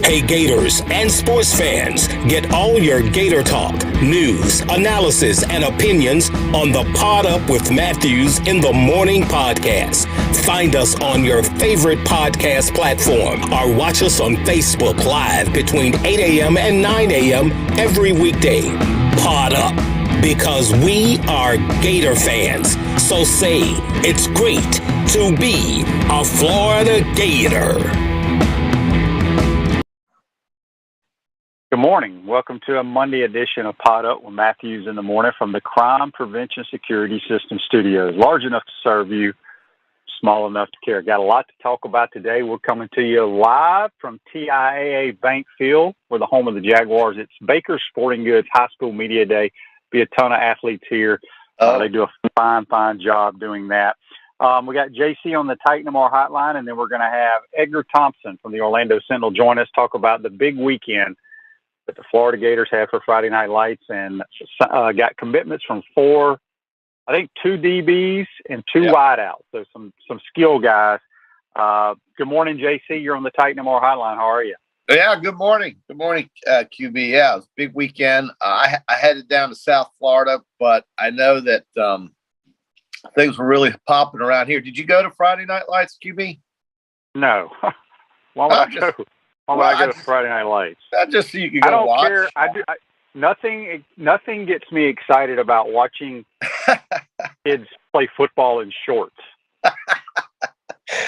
Hey Gators and sports fans, get all your Gator talk, news, analysis, and opinions on the PodUp with Matthews in the Morning podcast. Find us on your favorite podcast platform or watch us on Facebook Live between 8 a.m. and 9 a.m. every weekday. PodUp, because we are Gator fans. So say it's great to be a Florida Gator. Good morning. Welcome to a Monday edition of PodUp with Matthews in the Morning from the Crime Prevention Security System Studios. Large enough to serve you, small enough to care. Got a lot to talk about today. We're coming to you live from TIAA Bank Field. We're the home of the Jaguars. It's Baker Sporting Goods High School Media Day. Be a ton of athletes here. They do a fine job doing that. We got JC on the Titan More hotline, and then we're going to have Edgar Thompson from the Orlando Sentinel join us, talk about the big weekend that the Florida Gators have for Friday Night Lights, and got commitments from two DBs and two wideouts, so some skill guys. Good morning, JC. You're on the Titan More hotline. How are you? Yeah, good morning. Good morning, QB. Yeah, it was a big weekend. I headed down to South Florida, but I know that things were really popping around here. Did you go to Friday Night Lights, QB? No. Why would I go? Why would I go to Friday Night Lights? Just so you can go watch. I don't care. Nothing gets me excited about watching kids play football in shorts.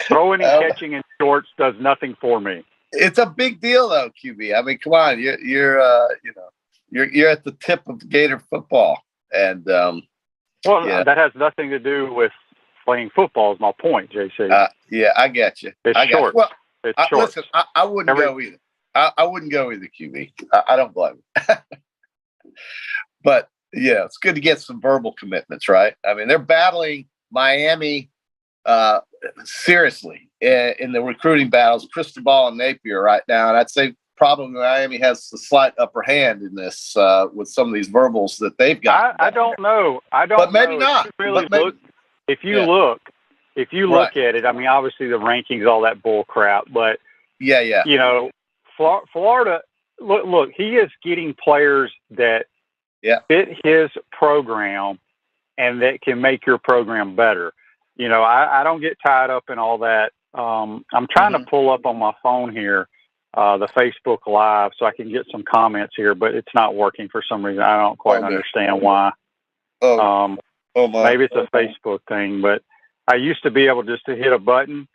Throwing and catching in shorts does nothing for me. It's a big deal, though, QB. I mean, come on, you're at the tip of Gator football, and that has nothing to do with playing football. Is my point, JC? Yeah, I get you. It's short. Well, it's short. Listen, I wouldn't go either. I wouldn't go either, QB. I don't blame you. But yeah, it's good to get some verbal commitments, right? I mean, they're battling Miami seriously in the recruiting battles, Cristobal and Napier right now. And I'd say probably Miami has a slight upper hand in this with some of these verbals that they've got. I don't know. But maybe not. If you look at it, I mean, obviously the rankings, all that bull crap, but yeah. You know, Florida, look, he is getting players that fit his program and that can make your program better. You know, I don't get tied up in all that. I'm trying to pull up on my phone here the Facebook Live so I can get some comments here, but it's not working for some reason. I don't quite understand why. Maybe it's a Facebook thing, but I used to be able just to hit a button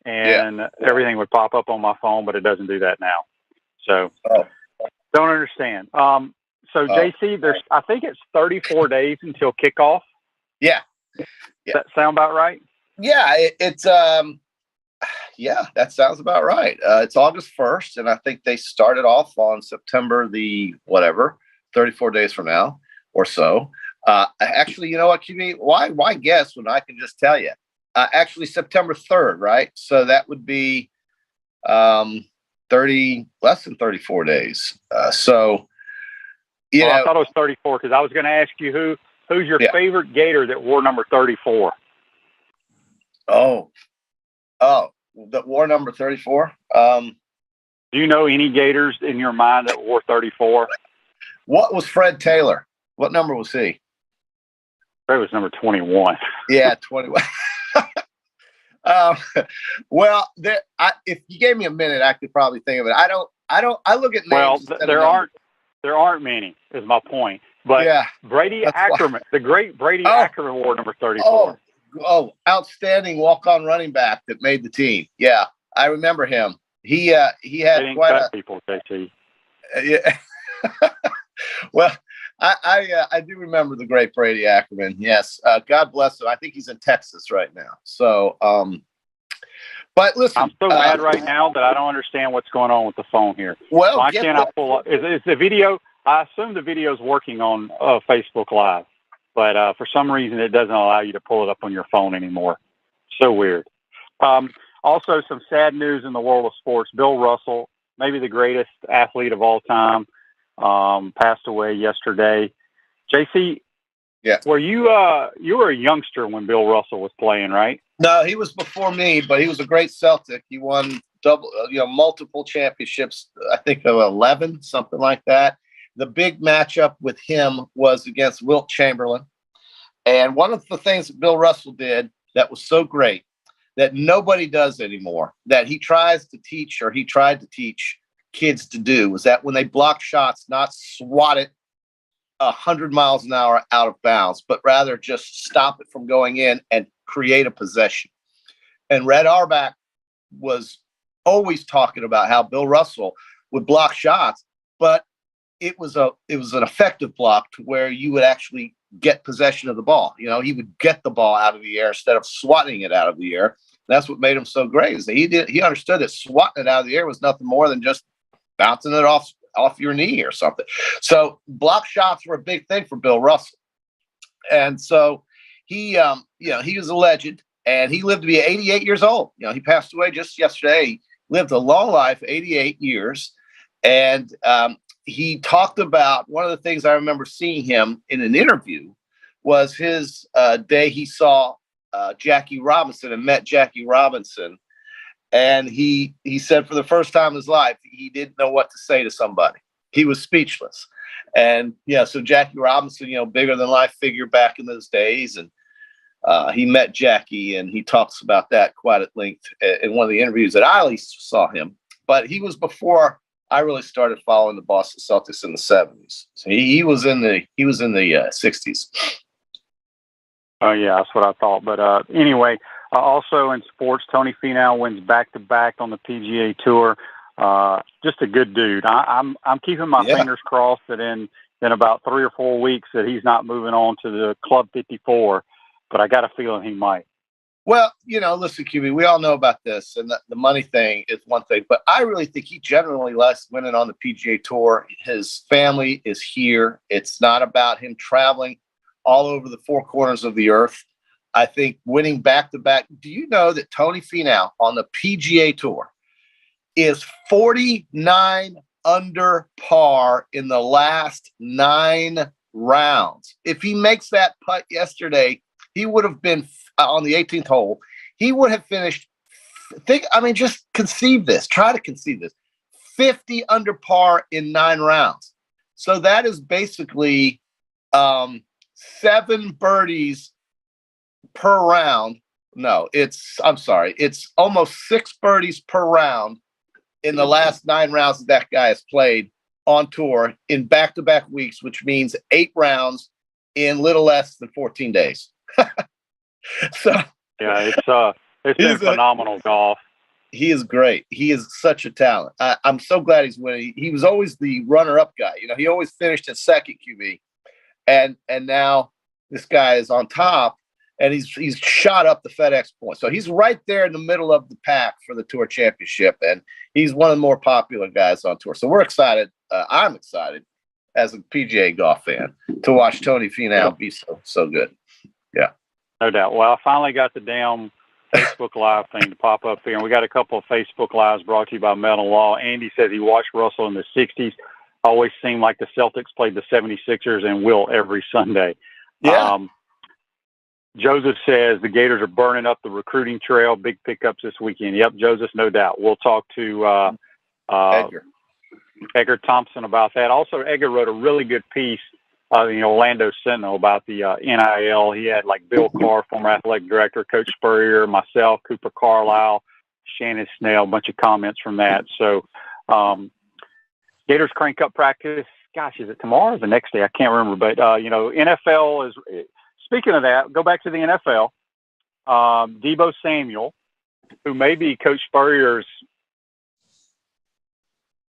and everything would pop up on my phone, but it doesn't do that now. So don't understand. JC, I think it's 34 days until kickoff. Yeah. Does that sound about right? Yeah, it's that sounds about right. It's August 1st, and I think they started off on September 34 days from now or so. Actually, you know what, QB? Why guess when I can just tell you? Actually, September 3rd, right? So that would be less than 34 days. I thought it was 34 because I was going to ask you who's your favorite Gator that wore number 34. That wore number 34. Do you know any Gators in your mind that wore 34? What was Fred Taylor? What number was he? Fred was number 21. Yeah, 21. Well, if you gave me a minute, I could probably think of it. I look at names. Well, there aren't many, is my point. But Brady Ackerman, the great Brady Ackerman wore number 34. Outstanding walk-on running back that made the team. Yeah, I remember him. He had quite a people, JT. Yeah. Well, I do remember the great Brady Ackerman. Yes, God bless him. I think he's in Texas right now. So, but listen, I'm so mad right now that I don't understand what's going on with the phone here. Well, why can't I pull up? Is the video? I assume the video is working on Facebook Live, but for some reason it doesn't allow you to pull it up on your phone anymore. So weird. Also, some sad news in the world of sports. Bill Russell, maybe the greatest athlete of all time, passed away yesterday. JC, were you were a youngster when Bill Russell was playing, right? No, he was before me, but he was a great Celtic. He won multiple championships. I think of 11, something like that. The big matchup with him was against Wilt Chamberlain. And one of the things that Bill Russell did that was so great that nobody does anymore, that he tried to teach kids to do, was that when they block shots, not swat it 100 miles an hour out of bounds, but rather just stop it from going in and create a possession. And Red Auerbach was always talking about how Bill Russell would block shots, but it was an effective block to where you would actually get possession of the ball. He would get the ball out of the air instead of swatting it out of the air. That's what made him so great. Is that he understood that swatting it out of the air was nothing more than just bouncing it off your knee or something. So block shots were a big thing for Bill Russell. And so he was a legend, and he lived to be 88 years old. He passed away just yesterday. He lived a long life, 88 years. And he talked about, one of the things I remember seeing him in an interview was his day he saw Jackie Robinson and met Jackie Robinson. And he said for the first time in his life, he didn't know what to say to somebody. He was speechless. And so Jackie Robinson, bigger than life figure back in those days. And he met Jackie, and he talks about that quite at length in one of the interviews that I at least saw him. But he was before I really started following the Boston Celtics in the 70s. So he was in the 60s. Oh yeah, that's what I thought. But anyway, also in sports, Tony Finau wins back-to-back on the PGA Tour. Just a good dude. I'm keeping my fingers crossed that in about 3 or 4 weeks that he's not moving on to the Club 54. But I got a feeling he might. Well, listen, QB, we all know about this, and the money thing is one thing, but I really think he generally likes winning on the PGA Tour. His family is here. It's not about him traveling all over the four corners of the earth. I think winning back-to-back. Do you know that Tony Finau on the PGA Tour is 49 under par in the last 9 rounds? If he makes that putt yesterday, he would have been on the 18th hole. He would have finished. Just conceive this. Try to conceive this. 50 under par in 9 rounds. So that is basically 7 birdies per round. No, it's almost 6 birdies per round in the last 9 rounds that guy has played on tour in back-to-back weeks, which means 8 rounds in little less than 14 days. So yeah, it's been phenomenal golf. He is great. He is such a talent. I'm so glad he's winning. He was always the runner-up guy. He always finished in second, QB, and now this guy is on top, and he's shot up the FedEx point. So he's right there in the middle of the pack for the Tour Championship, and he's one of the more popular guys on tour. So we're excited. I'm excited as a PGA golf fan to watch Tony Finau be so good. Yeah. No doubt. Well, I finally got the damn Facebook Live thing to pop up here, and we got a couple of Facebook Lives brought to you by Metal Law. Andy says he watched Russell in the 60s. Always seemed like the Celtics played the 76ers and will every Sunday. Yeah. Joseph says the Gators are burning up the recruiting trail. Big pickups this weekend. Yep, Joseph, no doubt. We'll talk to Edgar Thompson about that. Also, Edgar wrote a really good piece the Orlando Sentinel about the NIL. He had like Bill Carr, former athletic director, Coach Spurrier, myself, Cooper Carlisle, Shannon Snell, a bunch of comments from that. So Gators crank up practice. Gosh, is it tomorrow or the next day? I can't remember. But, NFL is – speaking of that, go back to the NFL. Deebo Samuel, who may be Coach Spurrier's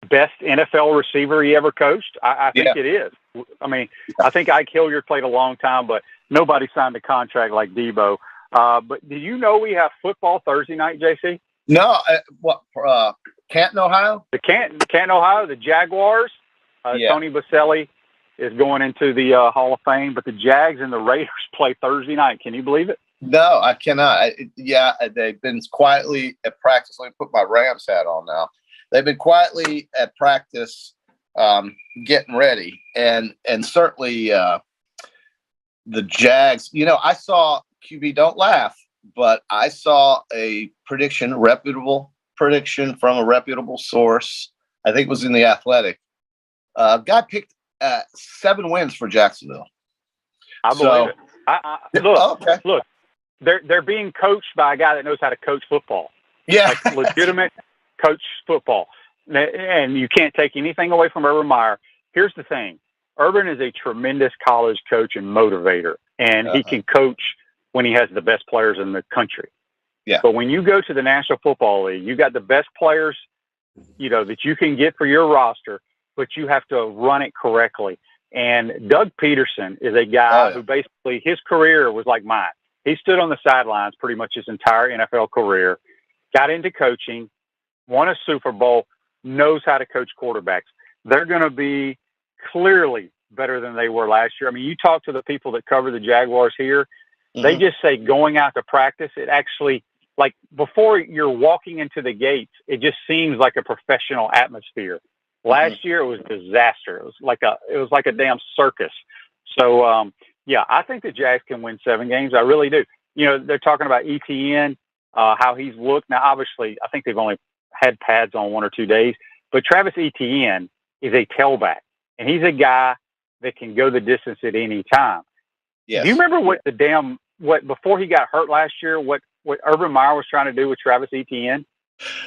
best NFL receiver he ever coached. I think it is. I think Ike Hilliard played a long time, but nobody signed a contract like Deebo. But do you know we have football Thursday night, JC? No. Canton, Ohio? Canton, Ohio, the Jaguars. Tony Baselli is going into the Hall of Fame, but the Jags and the Raiders play Thursday night. Can you believe it? No, I cannot. They've been quietly at practice. Let me put my Rams hat on now. They've been quietly at practice getting ready. And certainly the Jags, I saw QB, don't laugh, but I saw a reputable prediction from a reputable source. I think it was in The Athletic. Guy picked 7 wins for Jacksonville. I believe it. Look, they're being coached by a guy that knows how to coach football. Yeah, like legitimate coach football. And you can't take anything away from Urban Meyer. Here's the thing. Urban is a tremendous college coach and motivator, and he can coach when he has the best players in the country. Yeah. But when you go to the National Football League, you got the best players, that you can get for your roster, but you have to run it correctly. And Doug Peterson is a guy who basically his career was like mine. He stood on the sidelines pretty much his entire NFL career, got into coaching, won a Super Bowl, knows how to coach quarterbacks. They're going to be clearly better than they were last year. I mean, you talk to the people that cover the Jaguars here, they just say going out to practice, it actually, like before you're walking into the gates, it just seems like a professional atmosphere. Last year it was a disaster. It was like a damn circus. So, I think the Jags can win 7 games. I really do. They're talking about ETN, how he's looked. Now, obviously, I think they've only had pads on 1 or 2 days, but Travis Etienne is a tailback, and he's a guy that can go the distance at any time. Yes. Do you remember what before he got hurt last year, what Urban Meyer was trying to do with Travis Etienne?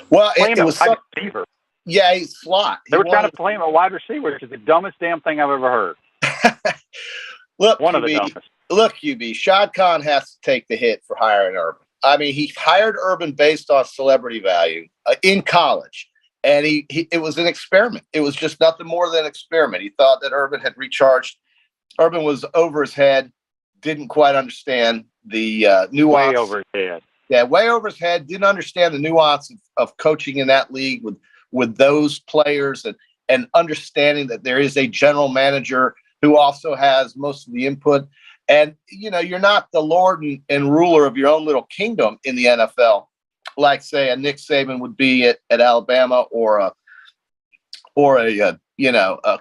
Well, it was wide receiver. Yeah, he's slot. They were trying to play him a wide receiver, which is the dumbest damn thing I've ever heard. Look, one of the dumbest. Look, QB, Shad Khan has to take the hit for hiring Urban. I mean, he hired Urban based on celebrity value in college, and it was an experiment. It was just nothing more than an experiment. He thought that Urban had recharged. Urban was over his head, didn't quite understand the nuance. Way over his head. Yeah, way over his head. Didn't understand the nuance of coaching in that league with those players and understanding that there is a general manager who also has most of the input. And, you're not the lord and ruler of your own little kingdom in the NFL, like, say, a Nick Saban would be at Alabama or a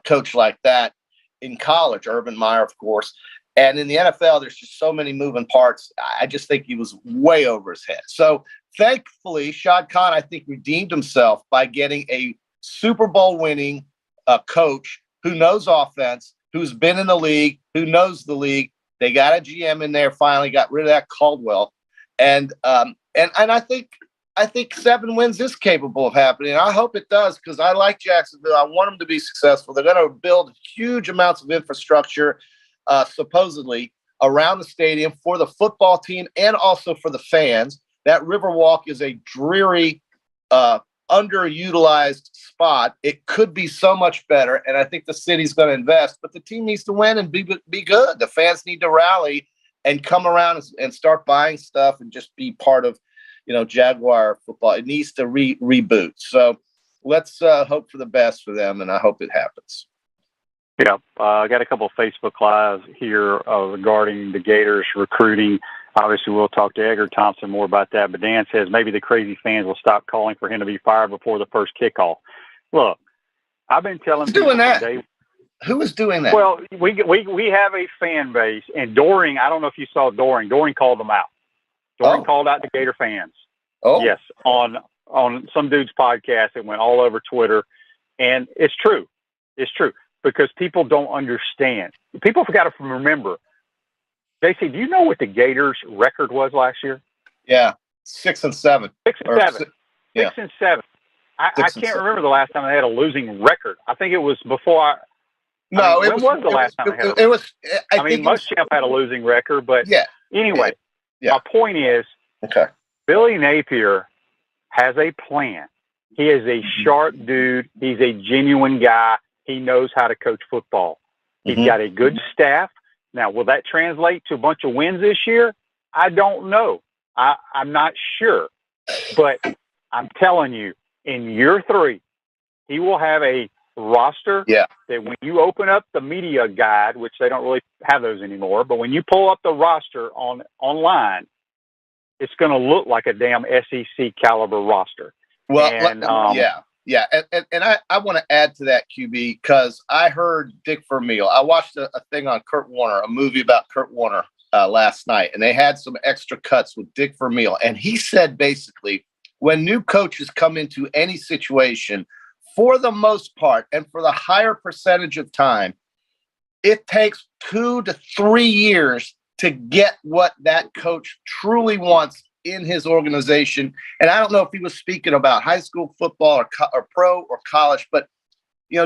coach like that in college, Urban Meyer, of course. And in the NFL, there's just so many moving parts. I just think he was way over his head. So thankfully, Shad Khan, I think, redeemed himself by getting a Super Bowl winning coach who knows offense, who's been in the league, who knows the league. They got a GM in there, finally got rid of that Caldwell. And I think 7 wins is capable of happening. I hope it does, because I like Jacksonville. I want them to be successful. They're going to build huge amounts of infrastructure, supposedly, around the stadium for the football team and also for the fans. That Riverwalk is a dreary, underutilized spot. It could be so much better, and I think the city's going to invest, but the team needs to win and be good. The fans need to rally and come around and start buying stuff and just be part of, Jaguar football. It needs to reboot. So let's hope for the best for them, and I hope it happens. Yeah, I got a couple of Facebook Lives here regarding the Gators recruiting. Obviously, we'll talk to Edgar Thompson more about that. But Dan says maybe the crazy fans will stop calling for him to be fired before the first kickoff. Look, I've been telling people doing that. Who is doing that? Well, we have a fan base, and Doring, I don't know if you saw Doring. Doring called them out. Doring called out the Gator fans. Oh, yes, on some dude's podcast. It went all over Twitter, and it's true. It's true, because people don't understand. People got to remember. JC, do you know what the Gators' record was last year? Yeah, 6-7. 6-7. 6-7. I can't remember the last time they had a losing record. I think it was before. When was the last time they had a losing record? I mean, Muschamp had a losing record, but anyway, my point is, Billy Napier has a plan. He is a sharp dude. He's a genuine guy. He knows how to coach football. He's got a good staff. Now, will that translate to a bunch of wins this year? I don't know. I'm not sure. But I'm telling you, in year 3, he will have a roster that when you open up the media guide, which they don't really have those anymore, but when you pull up the roster online, it's going to look like a damn SEC caliber roster. Well, and, and I want to add to that, QB, because I heard Dick Vermeil. I watched a thing on Kurt Warner, a movie about Kurt Warner last night, and they had some extra cuts with Dick Vermeil, and he said basically when new coaches come into any situation, for the most part, and for the higher percentage of time, it takes 2 to 3 years to get what that coach truly wants in his organization. And I don't know if he was speaking about high school football or pro or college, but,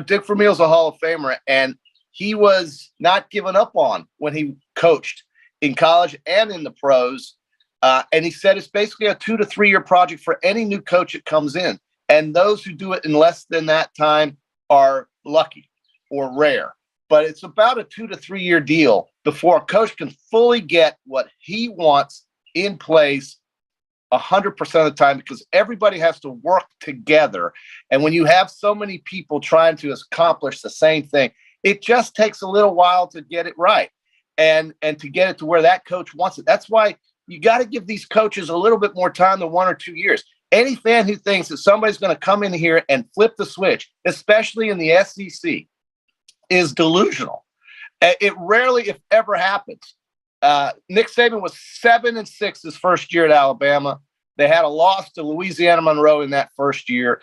Dick Vermeil's a Hall of Famer, and he was not given up on when he coached in college and in the pros. And he said it's basically a 2 to 3 year project for any new coach that comes in. And those who do it in less than that time are lucky or rare. But it's about a 2 to 3 year deal before a coach can fully get what he wants in place 100% of the time, because everybody has to work together. And when you have so many people trying to accomplish the same thing, it just takes a little while to get it right and to get it to where that coach wants it. That's why you got to give these coaches a little bit more time than 1 or 2 years. Any fan who thinks that somebody's going to come in here and flip the switch, especially in the SEC, is delusional. It rarely, if ever, happens. Nick Saban was 7-6 his first year at Alabama. They had a loss to Louisiana Monroe in that first year.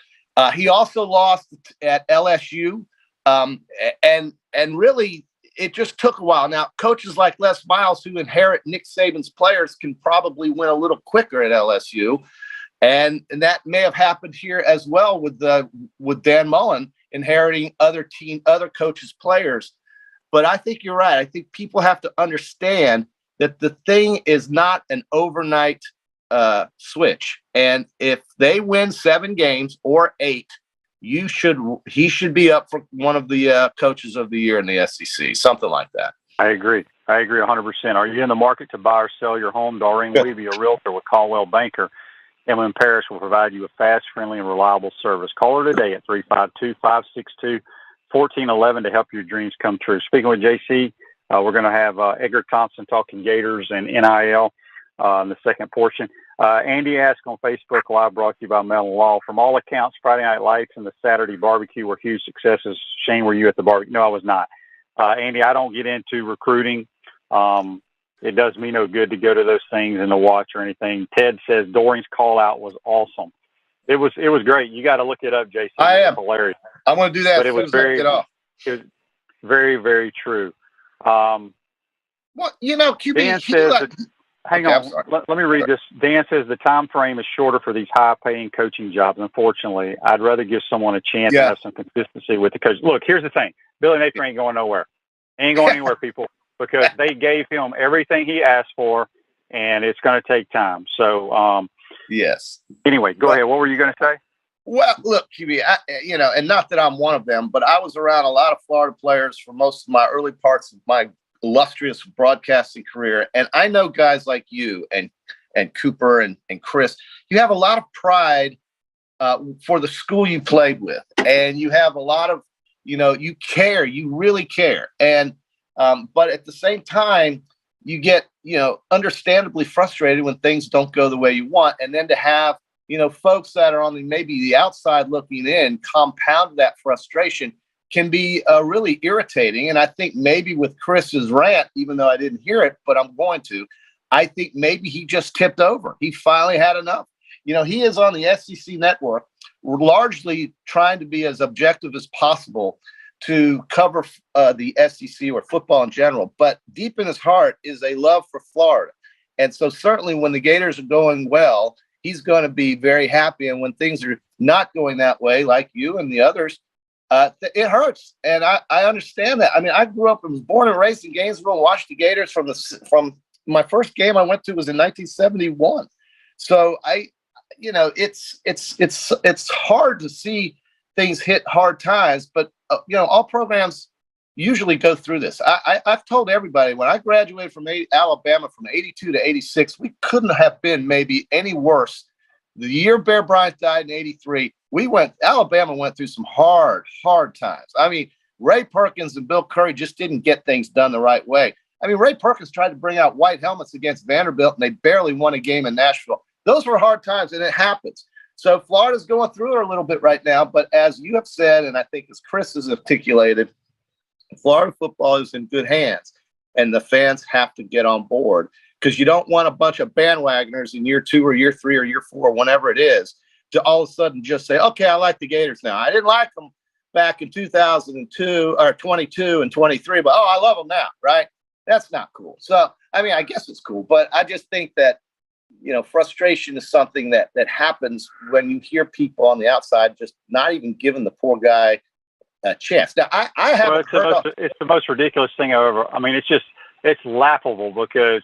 He also lost at LSU. And really, it just took a while. Now, coaches like Les Miles, who inherit Nick Saban's players, can probably win a little quicker at LSU. And that may have happened here as well with Dan Mullen inheriting other coaches' players. But I think you're right. I think people have to understand that the thing is not an overnight switch. And if they win 7 games or 8, he should be up for one of the coaches of the year in the SEC, something like that. I agree 100%. Are you in the market to buy or sell your home? Doreen Levy, a realtor with Caldwell Banker, Emlyn Parish, will provide you with fast, friendly, and reliable service. Call her today at 352-562-1411 to help your dreams come true. Speaking with JC, we're going to have Edgar Thompson talking Gators and NIL in the second portion. Andy asked on Facebook Live, brought to you by Mellon Law. From all accounts, Friday Night Lights and the Saturday barbecue were huge successes. Shane, were you at the barbecue? No, I was not. Andy, I don't get into recruiting. It does me no good to go to those things and to watch or anything. Ted says Dorian's call out was awesome. It was great. You got to look it up, JC. I am hilarious. I'm going to do that. But it was very, it was very true. Well, QB. Dan says, hang on. Let me read this. Dan says the time frame is shorter for these high-paying coaching jobs. Unfortunately, I'd rather give someone a chance to have some consistency with the coach. Look, here's the thing. Billy Napier ain't going nowhere. Ain't going anywhere, people, because they gave him everything he asked for, and it's going to take time. So, yes. Anyway, go ahead. What were you going to say? Well, look, QB, and not that I'm one of them, but I was around a lot of Florida players for most of my early parts of my illustrious broadcasting career. And I know guys like you and Cooper and Chris, you have a lot of pride for the school you played with. And you have a lot of, you care, you really care. And, but at the same time, you get, understandably frustrated when things don't go the way you want. And then to have, folks that are on maybe the outside looking in compound that frustration can be really irritating. And I think maybe with Chris's rant, even though I didn't hear it, but I'm going to, I think maybe he just tipped over. He finally had enough. He is on the SEC network, largely trying to be as objective as possible to cover the SEC or football in general. But deep in his heart is a love for Florida. And so certainly when the Gators are going well, he's going to be very happy. And when things are not going that way, like you and the others, it hurts. And I understand that. I mean, I grew up and was born and raised in Gainesville and watched the Gators from my first game I went to was in 1971. So it's hard to see things hit hard times, but all programs usually go through this. I've told everybody when I graduated from Alabama from 82 to 86, we couldn't have been maybe any worse. The year Bear Bryant died in 83, Alabama went through some hard times. I mean, Ray Perkins and Bill Curry just didn't get things done the right way. I mean, Ray Perkins tried to bring out white helmets against Vanderbilt, and they barely won a game in Nashville. Those were hard times, and it happens. So Florida's going through it a little bit right now, but as you have said, and I think as Chris has articulated, Florida football is in good hands, and the fans have to get on board. because you don't want a bunch of bandwagoners in year 2 or year 3 or year 4, whenever it is, to all of a sudden just say, okay, I like the Gators now. I didn't like them back in 2002 or 22 and 23, but I love them now, right? That's not cool. So, I mean, I guess it's cool, but I just think that, frustration is something that happens when you hear people on the outside just not even giving the poor guy a chance. Now, I haven't it's the most ridiculous thing I've ever. I mean, it's laughable because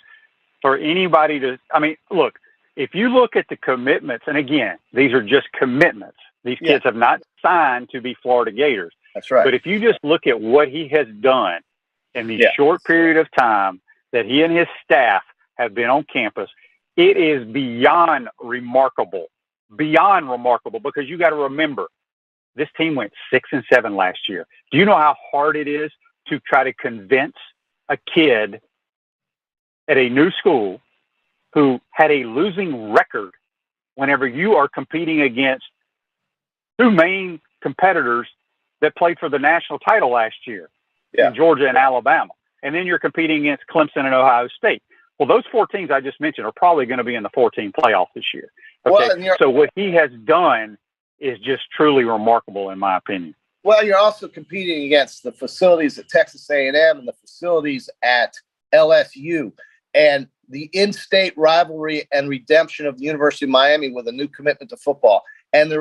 for anybody to. I mean, look, if you look at the commitments, and again, these are just commitments. These kids have not signed to be Florida Gators. That's right. But if you just look at what he has done in the short period of time that he and his staff have been on campus, it is beyond remarkable because you got to remember, this team went 6-7 last year. Do you know how hard it is to try to convince a kid at a new school who had a losing record whenever you are competing against two main competitors that played for the national title last year in Georgia and Alabama, and then you're competing against Clemson and Ohio State? Well, those 4 teams I just mentioned are probably going to be in the 14 playoff this year. Okay, well, so what he has done is just truly remarkable, in my opinion. Well, you're also competing against the facilities at Texas A&M and the facilities at LSU, and the in-state rivalry and redemption of the University of Miami with a new commitment to football. And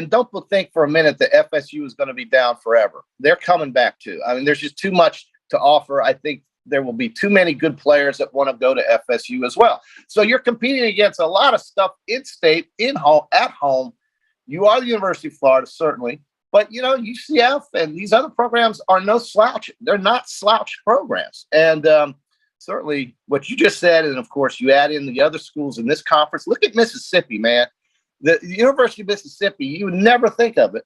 don't think for a minute that FSU is going to be down forever. They're coming back too. I mean, there's just too much to offer. I think there will be too many good players that want to go to FSU as well. So you're competing against a lot of stuff in-state, at home. You are the University of Florida, certainly. But, UCF and these other programs are no slouch. They're not slouch programs. And certainly what you just said, and, of course, you add in the other schools in this conference. Look at Mississippi, man. The University of Mississippi, you would never think of it,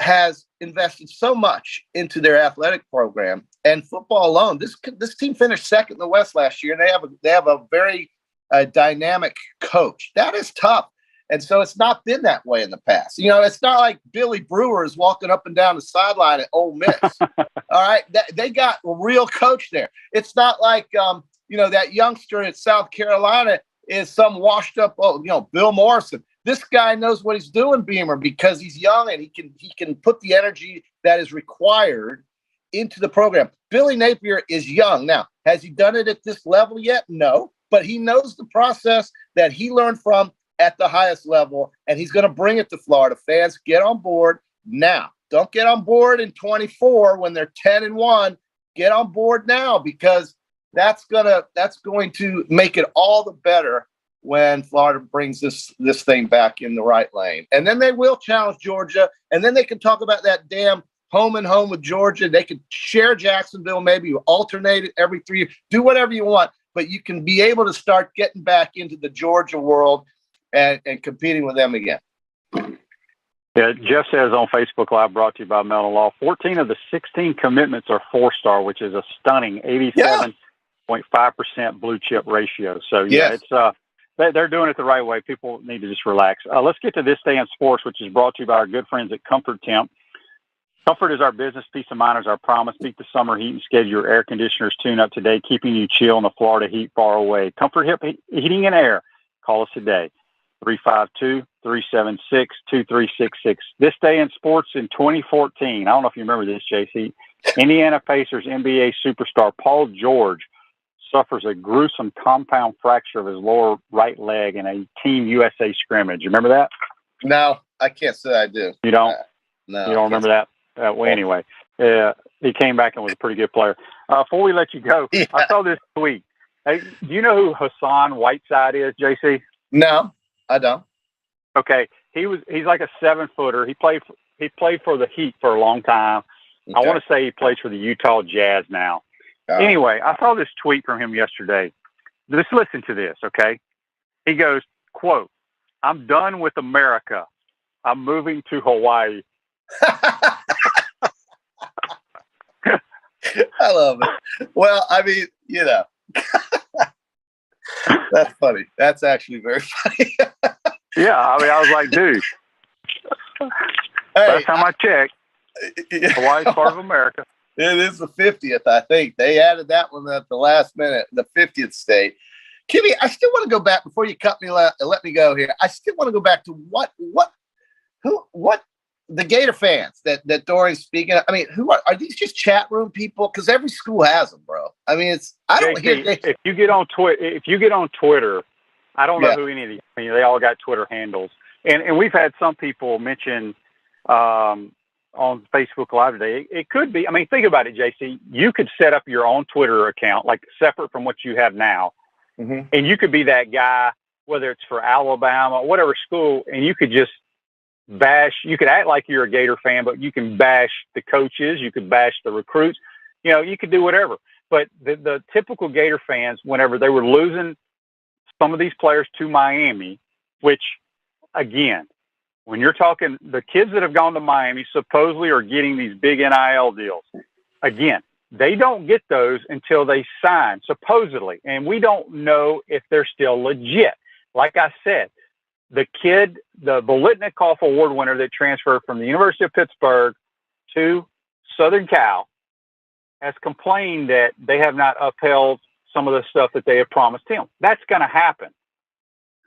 has invested so much into their athletic program and football alone. This team finished second in the West last year, and they have a very dynamic coach. That is tough. And so it's not been that way in the past. It's not like Billy Brewer is walking up and down the sideline at Ole Miss. All right. They got a real coach there. It's not like, that youngster at South Carolina is some washed up, Bill Morrison. This guy knows what he's doing, Beamer, because he's young and he can put the energy that is required into the program. Billy Napier is young. Now, has he done it at this level yet? No, but he knows the process that he learned from at the highest level, and he's going to bring it to Florida. Fans, get on board now. Don't get on board in 24 when they're 10-1. Get on board now, because that's going to make it all the better when Florida brings this thing back in the right lane. And then they will challenge Georgia, and then they can talk about that damn home and home with Georgia. They could share Jacksonville, maybe you alternate it every 3 years. Do whatever you want, but you can be able to start getting back into the Georgia world and competing with them again. Yeah, Jeff says on Facebook Live, brought to you by Mellon Law, 14 of the 16 commitments are 4-star, which is a stunning 87.5% blue chip ratio. So, it's they're doing it the right way. People need to just relax. Let's get to This Day in Sports, which is brought to you by our good friends at Comfort Temp. Comfort is our business. Peace of mind is our promise. Beat the summer heat and schedule your air conditioners tune up today, keeping you chill in the Florida heat far away. Comfort Heating and Air. Call us today. 352-376-2366. This Day in Sports in 2014. I don't know if you remember this, JC. Indiana Pacers NBA superstar Paul George suffers a gruesome compound fracture of his lower right leg in a Team USA scrimmage. You remember that? No, I can't say I do. You don't? No. You don't remember that? Well, anyway, he came back and was a pretty good player. Before we let you go, I saw this tweet. Hey, do you know who Hassan Whiteside is, JC? No. I don't. Okay, he's like a 7-footer. He played for the Heat for a long time. Okay. I want to say he plays for the Utah Jazz now. Anyway, I saw this tweet from him yesterday. Just listen to this, okay? He goes, quote, "I'm done with America. I'm moving to Hawaii." I love it. Well, I mean, that's funny. That's actually very funny. Yeah, I mean, I was like, dude, last time I checked, Hawaii's part of America. It is the 50th, I think. They added that one at the last minute, the 50th state. Kimmy, I still want to go back before you cut me. Let me go here. I still want to go back to what the Gator fans that Dorian's speaking of. I mean, who are these just chat room people? Because every school has them, bro. I mean, I don't hear. If you get on Twitter, I don't know who any of these. I mean, they all got Twitter handles, and we've had some people mention on Facebook Live today. It could be. I mean, think about it, JC. You could set up your own Twitter account, like separate from what you have now, and you could be that guy, whether it's for Alabama, whatever school, and you could just bash. You could act like you're a Gator fan, but you can bash the coaches. You could bash the recruits. You know, you could do whatever. But the typical Gator fans, whenever they were losing some of these players to Miami, which, again, when you're talking the kids that have gone to Miami supposedly are getting these big NIL deals. Again, they don't get those until they sign, supposedly. And we don't know if they're still legit. Like I said, the kid, the Bolitnikoff Award winner that transferred from the University of Pittsburgh to Southern Cal, has complained that they have not upheld some of the stuff that they have promised him. That's going to happen.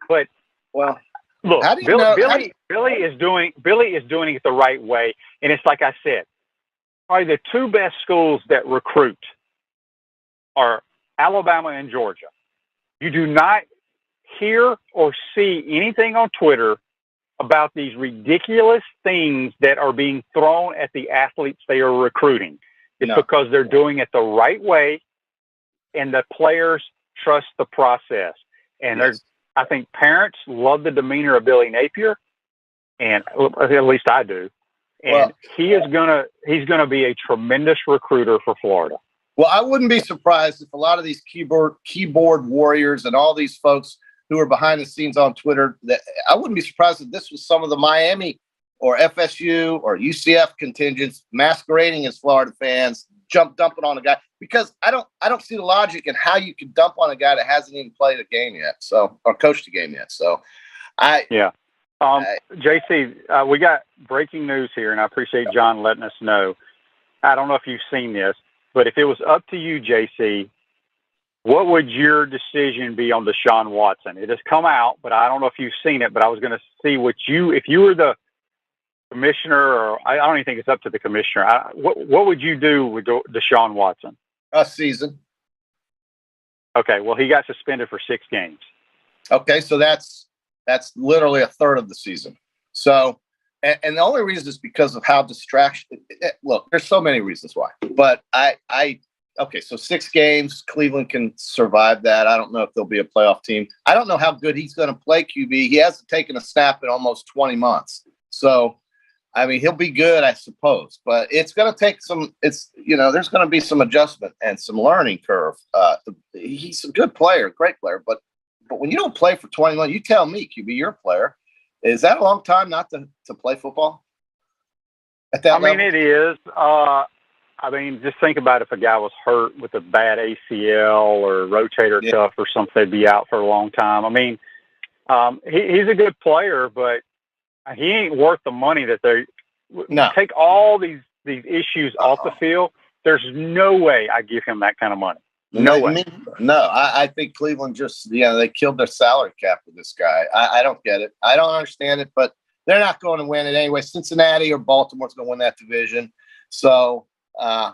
But well, look, Billy is doing it the right way, and it's like I said, probably the two best schools that recruit are Alabama and Georgia. You do not hear or see anything on Twitter about these ridiculous things that are being thrown at the athletes they are recruiting. It's because they're doing it the right way, and the players trust the process. And I think parents love the demeanor of Billy Napier, and at least I do. And he's gonna be a tremendous recruiter for Florida. Well, I wouldn't be surprised if a lot of these keyboard warriors and all these folks who are behind the scenes on Twitter, that I wouldn't be surprised if this was some of the Miami or FSU or UCF contingents masquerading as Florida fans, dumping on a guy, because I don't see the logic in how you could dump on a guy that hasn't even played a game yet, or coached a game yet. So, JC, we got breaking news here, and I appreciate John letting us know. I don't know if you've seen this, but if it was up to you, JC, what would your decision be on Deshaun Watson? It has come out, but I don't know if you've seen it. But I was going to see if you were the commissioner, or I don't even think it's up to the commissioner. What would you do with Deshaun Watson? A season. Okay, well, he got suspended for 6 games. Okay, so that's literally a third of the season. So, and the only reason is because of how distraction. Look, there's so many reasons why, but okay, so 6 games, Cleveland can survive that. I don't know if they'll be a playoff team. I don't know how good he's going to play QB. He hasn't taken a snap in almost 20 months. So, I mean, he'll be good, I suppose, but it's going to take there's going to be some adjustment and some learning curve. He's a good player, great player, but when you don't play for 20 months, you tell me, QB, you're a player. Is that a long time not to play football at that level? I mean, it is. I mean, just think about if a guy was hurt with a bad ACL or rotator cuff or something, they'd be out for a long time. I mean, he's a good player, but he ain't worth the money that they take all these issues off the field. There's no way I give him that kind of money. No way. No, I think Cleveland just, they killed their salary cap with this guy. I don't get it. I don't understand it, but they're not going to win it anyway. Cincinnati or Baltimore's going to win that division. So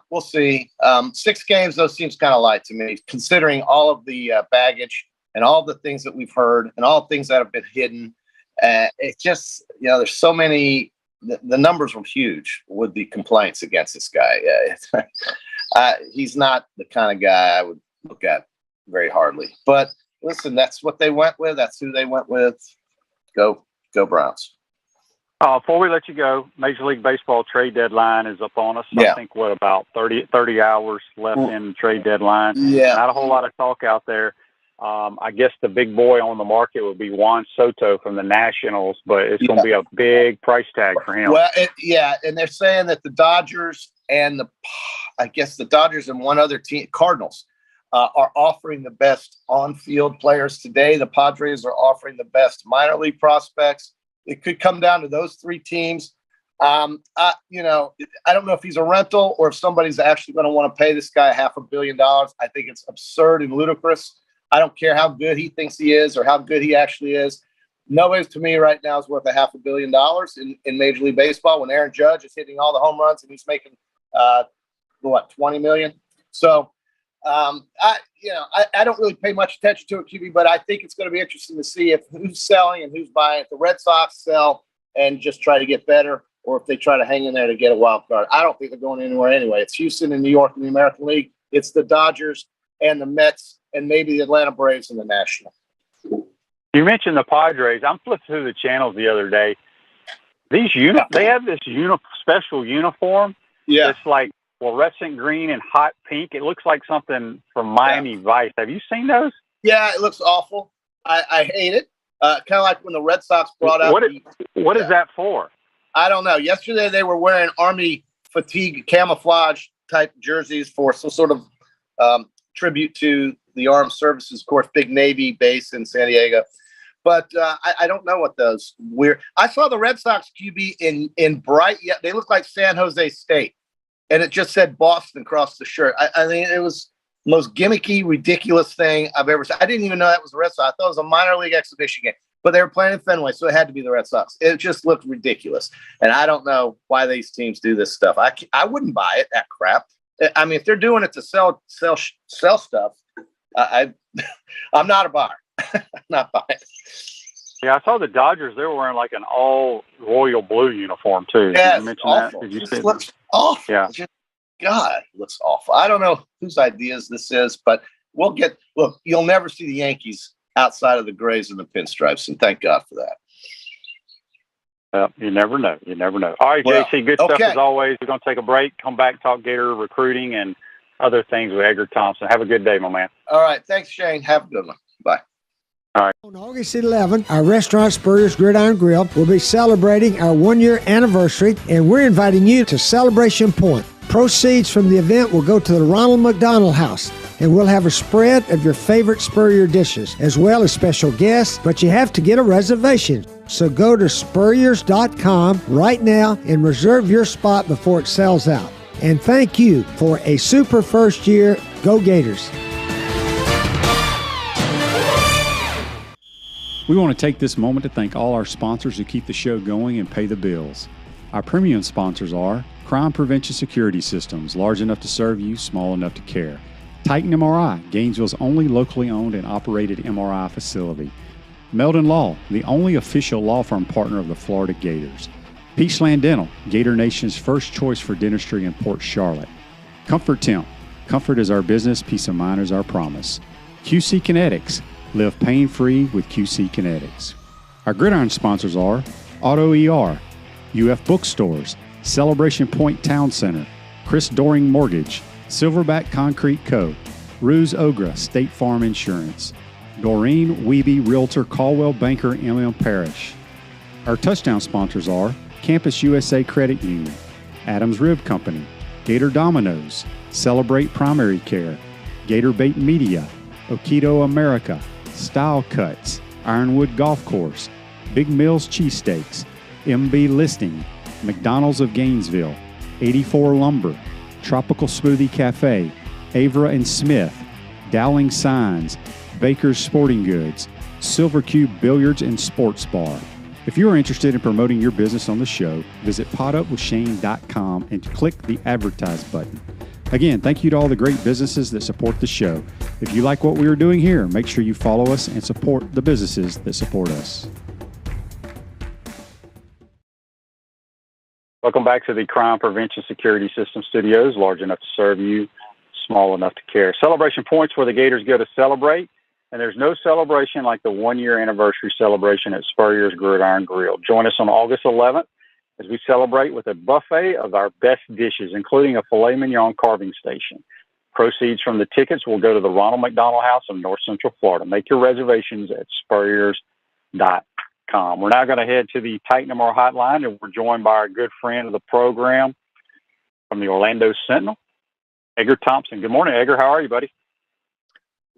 we'll see. 6 games, though, seems kind of light to me, considering all of the baggage and all the things that we've heard and all the things that have been hidden. It's just, there's so many, the numbers were huge with the complaints against this guy. He's not the kind of guy I would look at very hardly. But listen, that's what they went with. That's who they went with. Go Browns. Before we let you go, Major League Baseball trade deadline is upon us. I think, about 30 hours left in the trade deadline. Yeah. Not a whole lot of talk out there. I guess the big boy on the market would be Juan Soto from the Nationals, but it's going to be a big price tag for him. Well, and they're saying that the Dodgers and the Dodgers and one other team, Cardinals, are offering the best on-field players today. The Padres are offering the best minor league prospects. It could come down to those 3 teams. I don't know if he's a rental or if somebody's actually going to want to pay this guy $500 million. I think it's absurd and ludicrous. I don't care how good he thinks he is or how good he actually is. Nobody to me right now is worth $500 million in Major League Baseball when Aaron Judge is hitting all the home runs and he's making, 20 million. So, I don't really pay much attention to it, QB, but I think it's going to be interesting to see if who's selling and who's buying. If the Red Sox sell and just try to get better, or if they try to hang in there to get a wild card. I don't think they're going anywhere anyway. It's Houston and New York in the American League. It's the Dodgers and the Mets and maybe the Atlanta Braves in the National. You mentioned the Padres. I'm flipping through the channels the other day. They have this special uniform. Yeah. It's like fluorescent green and hot pink. It looks like something from Miami Vice. Have you seen those? Yeah, it looks awful. I hate it. Kind of like when the Red Sox brought out. What is that for? I don't know. Yesterday they were wearing Army fatigue camouflage type jerseys for some sort of tribute to the armed services. Of course, big Navy base in San Diego. But I don't know what those weird. I saw the Red Sox QB in bright. Yeah, they look like San Jose State, and it just said Boston across the shirt. I mean, it was the most gimmicky, ridiculous thing I've ever seen. I didn't even know that was the Red Sox. I thought it was a minor league exhibition game. But they were playing in Fenway, so it had to be the Red Sox. It just looked ridiculous. And I don't know why these teams do this stuff. I wouldn't buy it, that crap. I mean, if they're doing it to sell stuff, I'm not a buyer. I'm not buying it. Yeah, I saw the Dodgers. They were wearing like an all royal blue uniform, too. Yeah, Did you mention awful. that? Did you it see it? looks awful. Yeah. God, it looks awful. I don't know whose ideas this is, but look, you'll never see the Yankees outside of the grays and the pinstripes, and thank God for that. Well, you never know. You never know. All right, JC, good stuff as always. We're going to take a break, come back, talk Gator recruiting and other things with Edgar Thompson. Have a good day, my man. All right. Thanks, Shane. Have a good one. Bye. All right. On August 11th, our restaurant Spurrier's Gridiron Grill will be celebrating our 1-year anniversary, and we're inviting you to Celebration Point. Proceeds from the event will go to the Ronald McDonald House, and we'll have a spread of your favorite Spurrier dishes, as well as special guests, but you have to get a reservation. So go to spurriers.com right now and reserve your spot before it sells out. And thank you for a super first year. Go Gators. We want to take this moment to thank all our sponsors who keep the show going and pay the bills. Our premium sponsors are Crime Prevention Security Systems, large enough to serve you, small enough to care. Titan MRI, Gainesville's only locally owned and operated MRI facility. Meldon Law, the only official law firm partner of the Florida Gators. Peachland Dental, Gator Nation's first choice for dentistry in Port Charlotte. Comfort Temp, comfort is our business, peace of mind is our promise. QC Kinetics, live pain-free with QC Kinetics. Our gridiron sponsors are Auto ER, UF Bookstores, Celebration Point Town Center, Chris Doring Mortgage, Silverback Concrete Co., Ruse Ogra State Farm Insurance, Doreen Wiebe Realtor Caldwell Banker MM Parish. Our touchdown sponsors are Campus USA Credit Union, Adams Rib Company, Gator Dominoes, Celebrate Primary Care, Gator Bait Media, Okido America, Style Cuts, Ironwood Golf Course, Big Mills Cheesesteaks, MB Listing, McDonald's of Gainesville, 84 Lumber, Tropical Smoothie Cafe, Avra and Smith, Dowling Signs, Baker's Sporting Goods, Silver Cube Billiards and Sports Bar. If you are interested in promoting your business on the show, visit podupwithshane.com and click the Advertise button. Again, thank you to all the great businesses that support the show. If you like what we are doing here, make sure you follow us and support the businesses that support us. Welcome back to the Crime Prevention Security System Studios, large enough to serve you, small enough to care. Celebration Point's where the Gators go to celebrate, and there's no celebration like the 1-year anniversary celebration at Spurrier's Gridiron Grill. Join us on August 11th as we celebrate with a buffet of our best dishes, including a filet mignon carving station. Proceeds from the tickets will go to the Ronald McDonald House in North Central Florida. Make your reservations at spurriers.com. We're now going to head to the Titan MR hotline, and we're joined by our good friend of the program from the Orlando Sentinel, Edgar Thompson. Good morning, Edgar. How are you, buddy?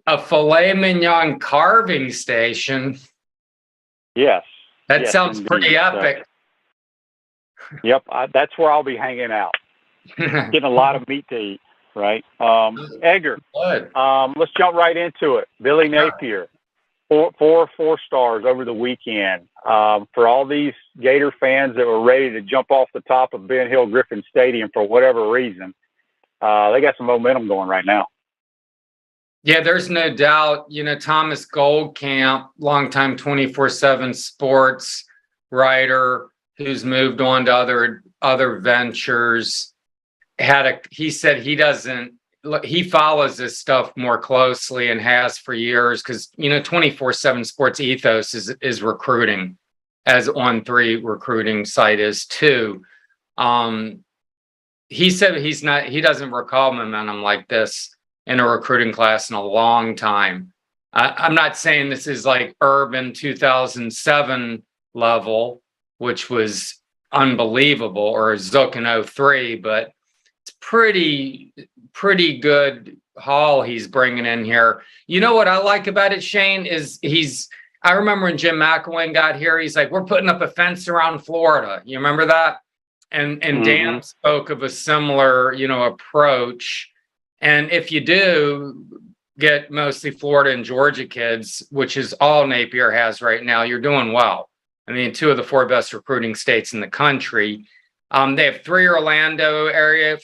A filet mignon carving station. Yes. That sounds indeed. pretty epic. Yep, that's where I'll be hanging out. Getting a lot of meat to eat. right? Edgar, Good. let's jump right into it. Billy Napier, four stars over the weekend. For all these Gator fans that were ready to jump off the top of Ben Hill Griffin Stadium for whatever reason, they got some momentum going right now. Yeah, there's no doubt. Thomas Goldcamp, longtime 24/7 sports writer who's moved on to other ventures, he said he follows this stuff more closely and has for years because 24/7 sports ethos is recruiting, as On3 recruiting site is too. He said he doesn't recall momentum like this in a recruiting class in a long time. I'm not saying this is like Urban 2007 level, which was unbelievable, or Zook in 03, but it's pretty good haul he's bringing in here. You know what I like about it, Shane, is I remember when Jim McElwain got here, he's like, we're putting up a fence around Florida. You remember that? And Dan spoke of a similar, approach. And if you do get mostly Florida and Georgia kids, which is all Napier has right now, you're doing well. I mean, 2 of the 4 best recruiting states in the country. They have 4 Orlando area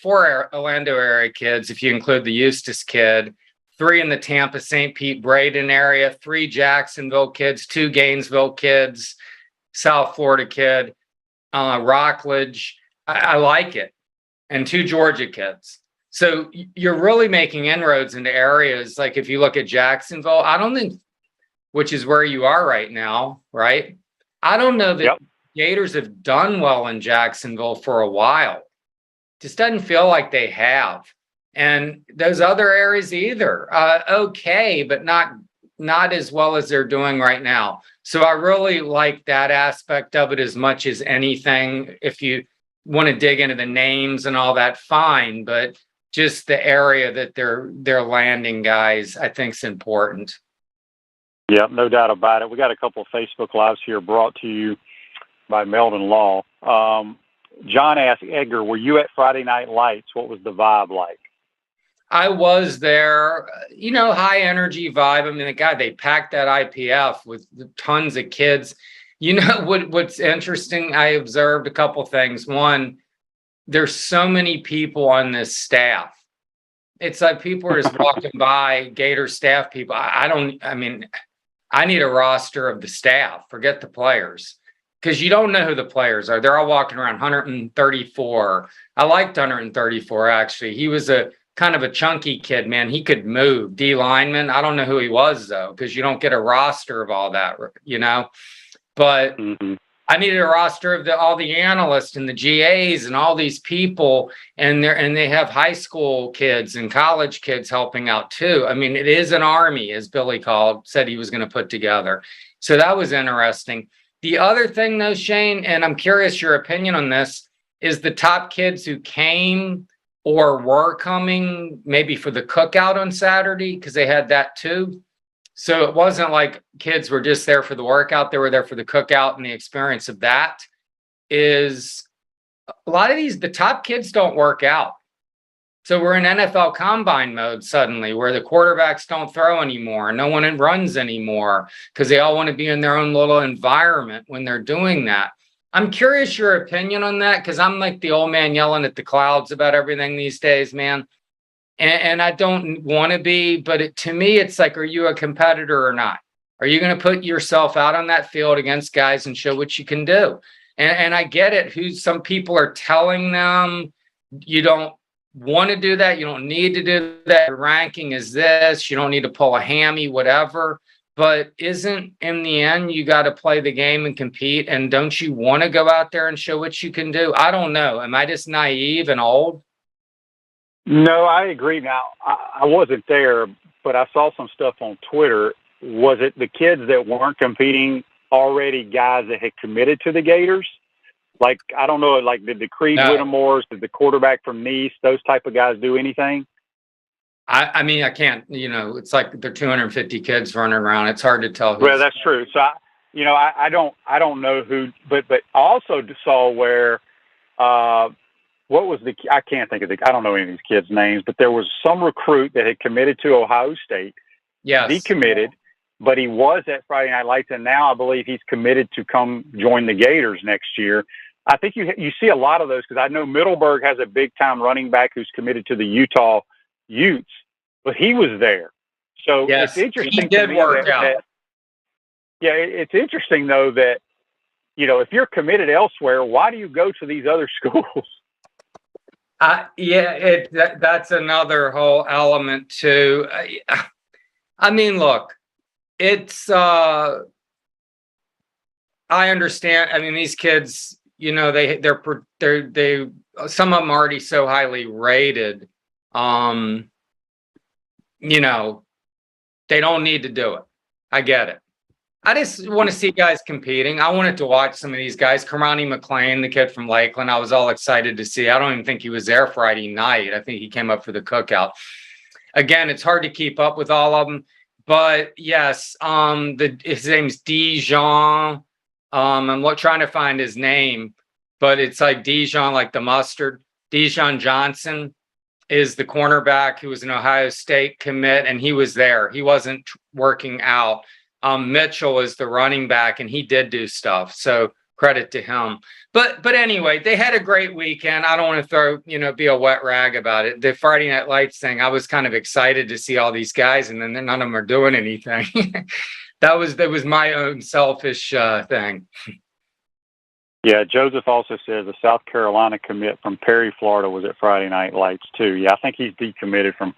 kids, if you include the Eustis kid, 3 in the Tampa, St. Pete, Braden area, 3 Jacksonville kids, 2 Gainesville kids, South Florida kid, Rockledge. I like it. And 2 Georgia kids. So you're really making inroads into areas like if you look at Jacksonville, I don't think, which is where you are right now, right? I don't know that Gators have done well in Jacksonville for a while. Just doesn't feel like they have. And those other areas either. Okay, but not as well as they're doing right now. So I really like that aspect of it as much as anything. If you want to dig into the names and all that, fine, but just the area that they're landing guys, I think is important. Yeah, no doubt about it. We got a couple of Facebook Lives here brought to you by Meldon Law. John asked, Edgar, were you at Friday Night Lights? What was the vibe like? I was there, high energy vibe. I mean, they packed that IPF with tons of kids. What's interesting, I observed a couple things. One, there's so many people on this staff. It's like people are just walking by, Gator staff people. I need a roster of the staff. Forget the players. Because you don't know who the players are. They're all walking around 134. I liked 134, actually. He was a kind of a chunky kid, man. He could move. D lineman. I don't know who he was, though, because you don't get a roster of all that, But I needed a roster of all the analysts and the GAs and all these people, and they have high school kids and college kids helping out too. I mean, it is an army, as Billy said he was going to put together. So that was interesting. The other thing, though, Shane, and I'm curious your opinion on this, is the top kids who came or were coming maybe for the cookout on Saturday, because they had that too. So it wasn't like kids were just there for the workout. They were there for the cookout, and the experience of that is a lot of the top kids don't work out. So we're in NFL combine mode suddenly, where the quarterbacks don't throw anymore. No one runs anymore because they all want to be in their own little environment when they're doing that. I'm curious your opinion on that, because I'm like the old man yelling at the clouds about everything these days, man. And I don't want to be, but to me, it's like, are you a competitor or not? Are you going to put yourself out on that field against guys and show what you can do? And I get it. Some people are telling them you don't want to do that. You don't need to do that. Your ranking is this. You don't need to pull a hammy, whatever. But isn't in the end, you got to play the game and compete? And don't you want to go out there and show what you can do? I don't know. Am I just naive and old? No, I agree. Now, I wasn't there, but I saw some stuff on Twitter. Was it the kids that weren't competing already guys that had committed to the Gators? Like, I don't know, like did the Creed Whittemores, did the quarterback from Nice, those type of guys do anything? I mean, I can't, it's like there are 250 kids running around. It's hard to tell. Well, that's true. So, I don't know who, but I also saw where what was I can't think of I don't know any of these kids' names, but there was some recruit that had committed to Ohio State. Yes. Decommitted, but he was at Friday Night Lights, and now I believe he's committed to come join the Gators next year. I think you see a lot of those, because I know Middleburg has a big-time running back who's committed to the Utah Utes, but he was there. So yes, it's interesting. He did work out. It's interesting, though, that, if you're committed elsewhere, why do you go to these other schools? That's another whole element too. I mean, look, it's, I understand. I mean, these kids, they're some of them already so highly rated, they don't need to do it. I get it. I just want to see guys competing. I wanted to watch some of these guys. Karani McLean, the kid from Lakeland, I was all excited to see. I don't even think he was there Friday night. I think he came up for the cookout. Again, it's hard to keep up with all of them. But yes, his name's Dijon. I'm trying to find his name, but it's like Dijon, like the mustard. Dijon Johnson is the cornerback who was an Ohio State commit, and he was there. He wasn't working out. Mitchell is the running back, and he did do stuff. So credit to him. But anyway, they had a great weekend. I don't want to be a wet rag about it. The Friday Night Lights thing, I was kind of excited to see all these guys, and then none of them are doing anything. That was my own selfish thing. Yeah, Joseph also says the South Carolina commit from Perry, Florida, was at Friday Night Lights too. Yeah, I think he's decommitted from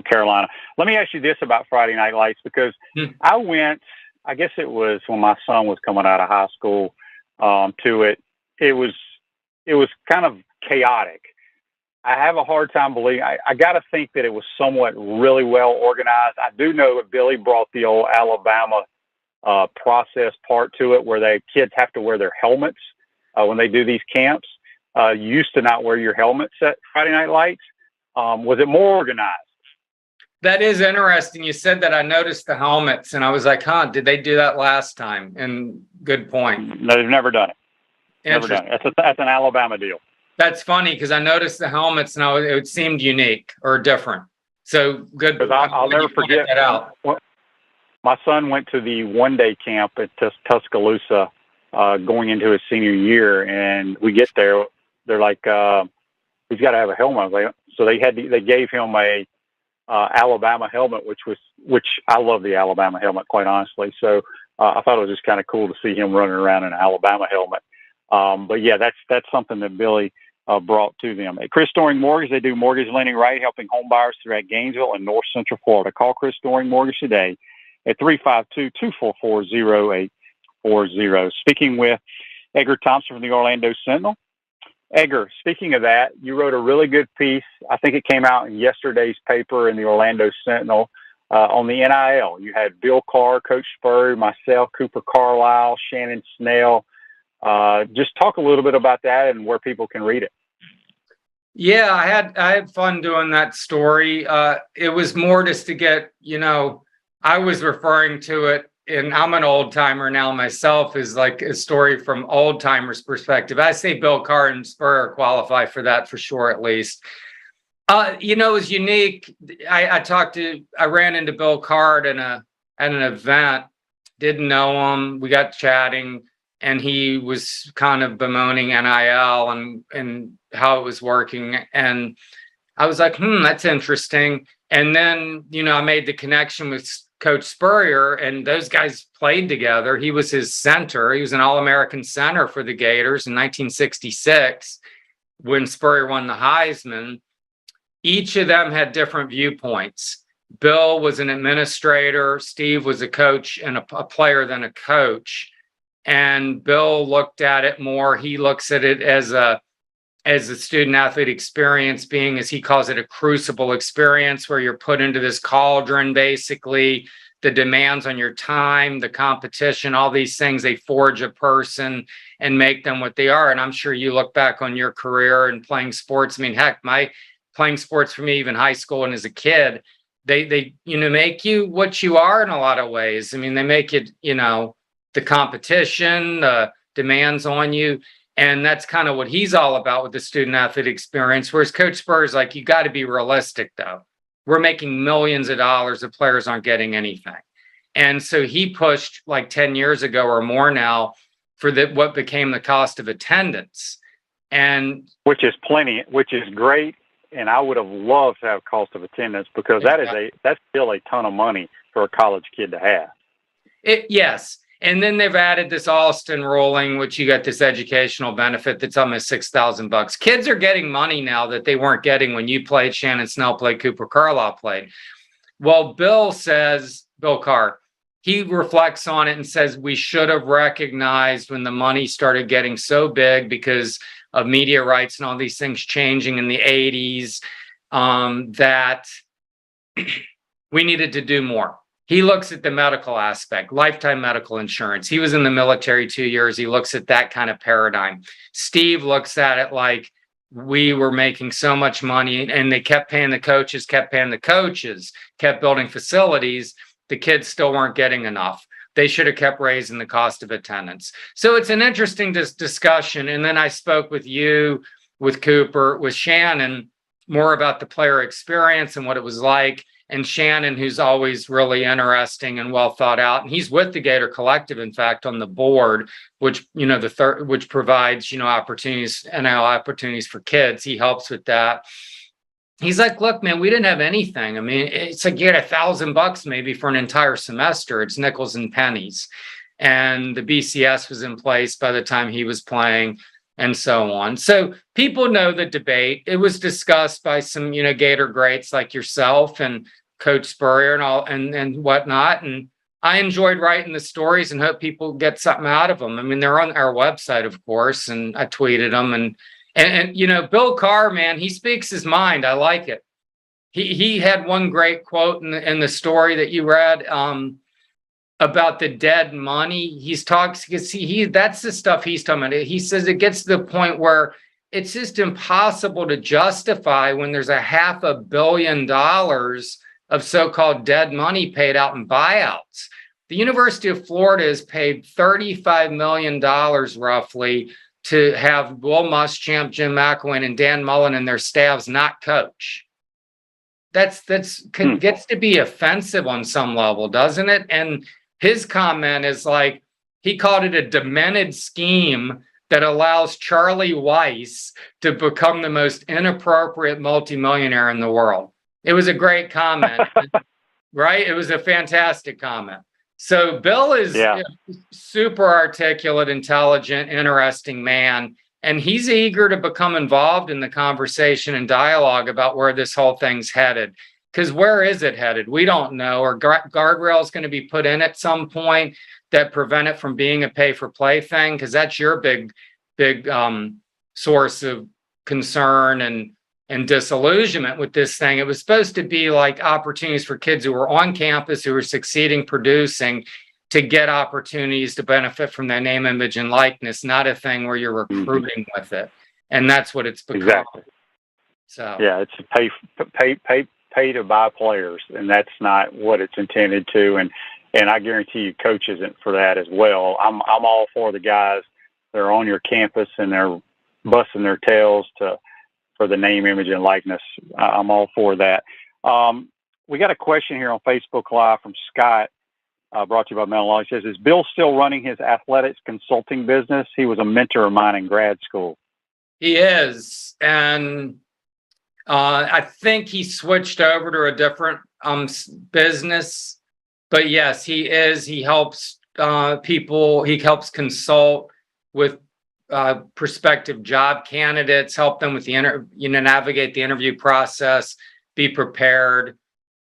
Carolina. Let me ask you this about Friday Night Lights, because I went, I guess it was when my son was coming out of high school, to it. It was kind of chaotic. I have a hard time believing. I got to think that it was somewhat really well organized. I do know that Billy brought the old Alabama process part to it, where kids have to wear their helmets when they do these camps. You used to not wear your helmets at Friday Night Lights. Was it more organized? That is interesting. You said that. I noticed the helmets, and I was like, did they do that last time? And good point. No, they've never done it. Never done it. That's an Alabama deal. That's funny, because I noticed the helmets, and it seemed unique or different. So good. I'll never forget that out. My son went to the one-day camp at Tuscaloosa going into his senior year, and we get there. They're like, he's got to have a helmet. So they gave him a Alabama helmet, which I love the Alabama helmet, quite honestly. So I thought it was just kind of cool to see him running around in an Alabama helmet. But yeah, that's something that Billy brought to them. At Chris Doring Mortgage, they do mortgage lending right, helping home buyers throughout Gainesville and North Central Florida. Call Chris Doring Mortgage today at 352-244-0840. Speaking with Edgar Thompson from the Orlando Sentinel. Edgar, speaking of that, you wrote a really good piece. I think it came out in yesterday's paper in the Orlando Sentinel on the NIL. You had Bill Carr, Coach Spurrier, myself, Cooper Carlisle, Shannon Snell. Just talk a little bit about that and where people can read it. Yeah, I had fun doing that story. It was more just to get, I was referring to it, and I'm an old timer now myself, is like a story from old timers' perspective. I say Bill Carr and Spurrier qualify for that for sure, at least. It was unique. I ran into Bill Carr at an event, didn't know him. We got chatting, and he was kind of bemoaning NIL and how it was working. And I was like, that's interesting. And then, I made the connection with Coach Spurrier, and those guys played together. He was his center. He was an All-American center for the Gators in 1966 when Spurrier won the Heisman. Each of them had different viewpoints. Bill was an administrator. Steve was a coach and a player than a coach. And Bill looked at it more. He looks at it as a student athlete experience, being, as he calls it, a crucible experience where you're put into this cauldron, basically. The demands on your time, the competition, all these things, they forge a person and make them what they are. And I'm sure you look back on your career and playing sports. I mean, heck, my playing sports for me, even high school and as a kid, they make you what you are in a lot of ways. I mean, they make it, the competition, the demands on you. And that's kind of what he's all about with the student athlete experience. Whereas Coach Spurrier's like, you got to be realistic, though. We're making millions of dollars. The players aren't getting anything. And so he pushed like 10 years ago or more now for what became the cost of attendance. And which is plenty, which is great. And I would have loved to have cost of attendance, because that's still a ton of money for a college kid to have. Yes. And then they've added this Alston ruling, which you got this educational benefit that's almost $6,000. Kids are getting money now that they weren't getting when you played, Shannon Snell played, Cooper Carlisle played. Well, Bill Carr, he reflects on it and says we should have recognized when the money started getting so big because of media rights and all these things changing in the 80s, that we needed to do more. He looks at the medical aspect, lifetime medical insurance. He was in the military 2 years. He looks at that kind of paradigm. Steve looks at it like we were making so much money and they kept paying the coaches, kept building facilities. The kids still weren't getting enough. They should have kept raising the cost of attendance. So it's an interesting discussion. And then I spoke with you, with Cooper, with Shannon, more about the player experience and what it was like. And Shannon, who's always really interesting and well thought out, and he's with the Gator Collective, in fact, on the board, which which provides opportunities, NIL opportunities for kids. He helps with that. He's like, look, man, we didn't have anything. I mean, it's like you get $1,000 maybe for an entire semester. It's nickels and pennies, and the BCS was in place by the time he was playing, and so on. So people know the debate. It was discussed by some, Gator greats like yourself and Coach Spurrier and all and whatnot. And I enjoyed writing the stories and hope people get something out of them. I mean, they're on our website, of course, and I tweeted them. And Bill Carr, man, he speaks his mind. I like it. He had one great quote in the story that you read, about the dead money. He's talks because that's the stuff he's talking about. He says it gets to the point where it's just impossible to justify when there's $500 million of so-called dead money paid out in buyouts. The University of Florida has paid $35 million roughly to have Will Muschamp, Jim McElwain, and Dan Mullen and their staffs not coach. Gets to be offensive on some level, doesn't it? And his comment is like, he called it a demented scheme that allows Charlie Weiss to become the most inappropriate multimillionaire in the world. It was a great comment, right? It was a fantastic comment. So Bill is a super articulate, intelligent, interesting man, and he's eager to become involved in the conversation and dialogue about where this whole thing's headed. Because where is it headed? We don't know. Or guardrails going to be put in at some point that prevent it from being a pay-for-play thing? Because that's your big source of concern and disillusionment with this thing. It was supposed to be like opportunities for kids who were on campus, who were succeeding, producing, to get opportunities to benefit from their name, image, and likeness, not a thing where you're recruiting with it. And that's what it's become. Exactly. So yeah, it's pay to buy players, and that's not what it's intended to. And I guarantee you, coach isn't for that as well. I'm all for the guys that are on your campus and they're busting their tails for the name, image, and likeness. I'm all for that. We got a question here on Facebook Live from Scott, brought to you by Mellon Law. He says, is Bill still running his athletics consulting business? He was a mentor of mine in grad school. He is. And I think he switched over to a different business. But yes, he is. He helps people. He helps consult with prospective job candidates, help them with the navigate the interview process, be prepared.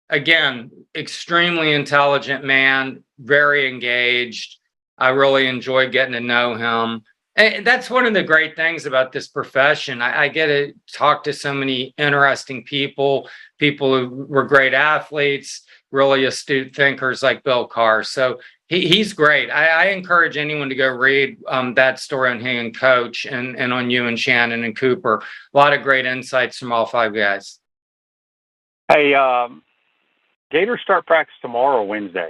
Again, extremely intelligent man, very engaged. I really enjoyed getting to know him. And that's one of the great things about this profession. I get to talk to so many interesting people who were great athletes, really astute thinkers like Bill Carr. So he's great. I encourage anyone to go read that story on him and Coach and on you and Shannon and Cooper. A lot of great insights from all five guys. Hey, Gators start practice tomorrow or Wednesday?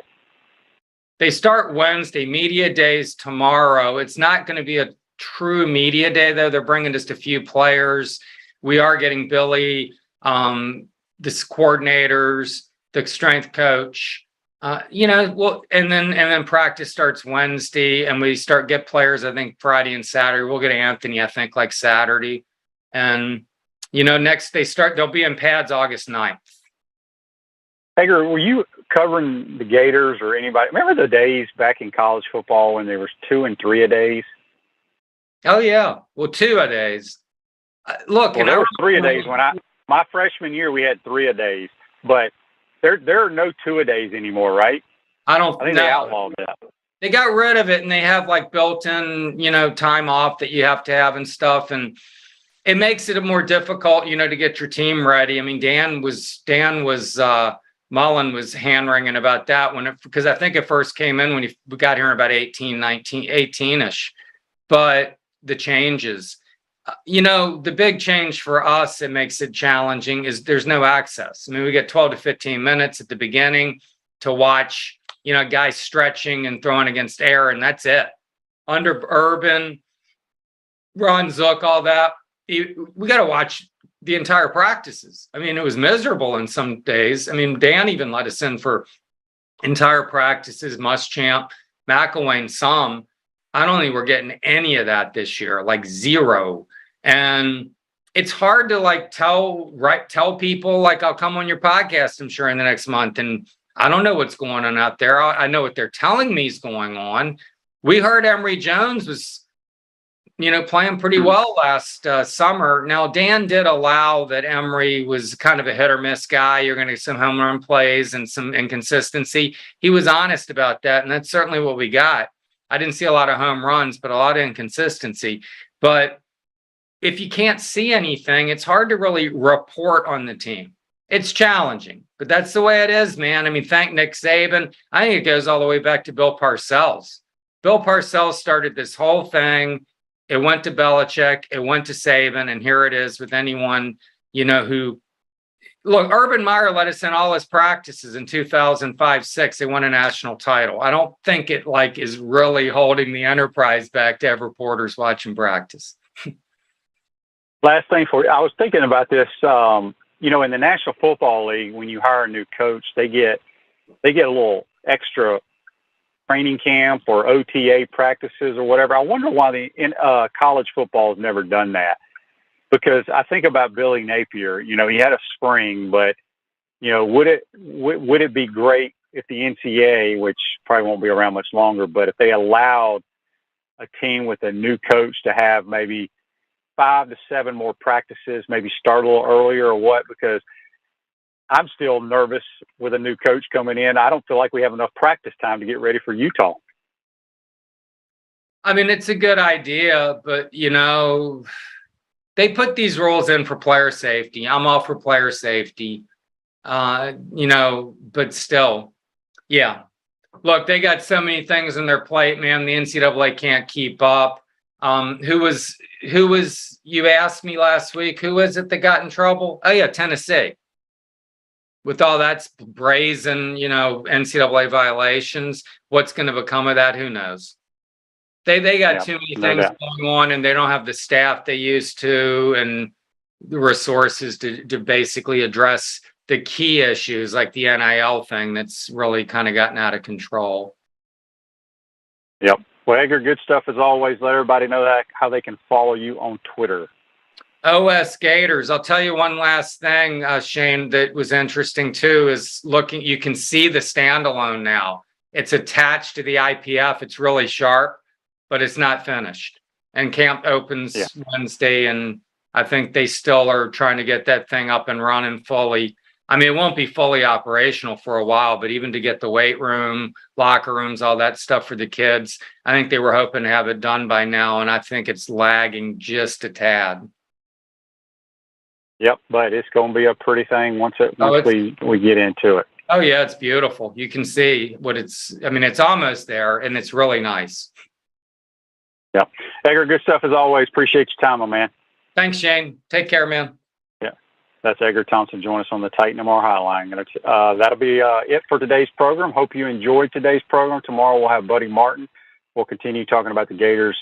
They start Wednesday. Media days tomorrow. It's not going to be a true media day, though. They're bringing just a few players. We are getting Billy, the coordinators, the strength coach. And then practice starts Wednesday, and we get players, I think, Friday and Saturday. We'll get Anthony, I think, like Saturday. And, next they'll be in pads August 9th. Edgar, were you covering the Gators or anybody? Remember the days back in college football when there was 2 and 3 a days? Oh, yeah. Well, 2 a days. Look, there was 3 a days when my freshman year we had 3 a days, but there are no 2 a days anymore, right? I think they outlawed that. They got rid of it, and they have like built-in, time off that you have to have and stuff, and it makes it more difficult, to get your team ready. I mean, Mullen was hand-wringing about that because I think it first came in when we got here in about 18-ish, but the changes. The big change for us that makes it challenging is there's no access. I mean, we get 12 to 15 minutes at the beginning to watch, guys stretching and throwing against air, and that's it. Under Urban, Ron Zook, all that, we got to watch the entire practices. I mean, it was miserable in some days. I mean, Dan even let us in for entire practices, Muschamp, McElwain, some. I don't think we're getting any of that this year, like zero. And it's hard to tell people, I'll come on your podcast, I'm sure, in the next month. And I don't know what's going on out there. I know what they're telling me is going on. We heard Emory Jones was, playing pretty well last summer. Now, Dan did allow that Emory was kind of a hit or miss guy. You're going to get some home run plays and some inconsistency. He was honest about that. And that's certainly what we got. I didn't see a lot of home runs, but a lot of inconsistency. But if you can't see anything, it's hard to really report on the team. It's challenging, but that's the way it is, man. I mean, thank Nick Saban. I think it goes all the way back to Bill Parcells. Bill Parcells started this whole thing. It went to Belichick. It went to Saban, and here it is with anyone, who look. Urban Meyer let us in all his practices in 2005-06. They won a national title. I don't think it is really holding the enterprise back to have reporters watching practice. Last thing for you, I was thinking about this. In the National Football League, when you hire a new coach, they get a little extra training camp or OTA practices or whatever. I wonder why college football has never done that. Because I think about Billy Napier. He had a spring, but would it be great if the NCAA, which probably won't be around much longer, but if they allowed a team with a new coach to have maybe 5 to 7 more practices, maybe start a little earlier or what? Because I'm still nervous with a new coach coming in. I don't feel like we have enough practice time to get ready for Utah. I mean, it's a good idea, but they put these rules in for player safety. I'm all for player safety, but still, yeah. Look, they got so many things on their plate, man. The NCAA can't keep up. Who was? You asked me last week. Who was it that got in trouble? Oh yeah, Tennessee. With all that brazen, NCAA violations, what's going to become of that? Who knows? They got too many things going on, and they don't have the staff they used to and the resources to basically address the key issues like the NIL thing that's really kind of gotten out of control. Yep. Well, Edgar, good stuff as always. Let everybody know how they can follow you on Twitter. OS Gators. I'll tell you one last thing, Shane, that was interesting too, is you can see the standalone now. It's attached to the IPF. It's really sharp, but it's not finished. And camp opens Wednesday, and I think they still are trying to get that thing up and running fully. I mean, it won't be fully operational for a while, but even to get the weight room, locker rooms, all that stuff for the kids, I think they were hoping to have it done by now, and I think it's lagging just a tad. Yep, but it's going to be a pretty thing once we get into it. Oh, yeah, it's beautiful. You can see it's almost there, and it's really nice. Yep. Edgar, good stuff as always. Appreciate your time, my man. Thanks, Shane. Take care, man. Yeah, that's Edgar Thompson. Join us on the Titan MR Hotline. That'll be it for today's program. Hope you enjoyed today's program. Tomorrow we'll have Buddy Martin. We'll continue talking about the Gators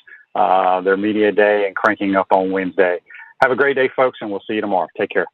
their media day and cranking up on Wednesday. Have a great day, folks, and we'll see you tomorrow. Take care.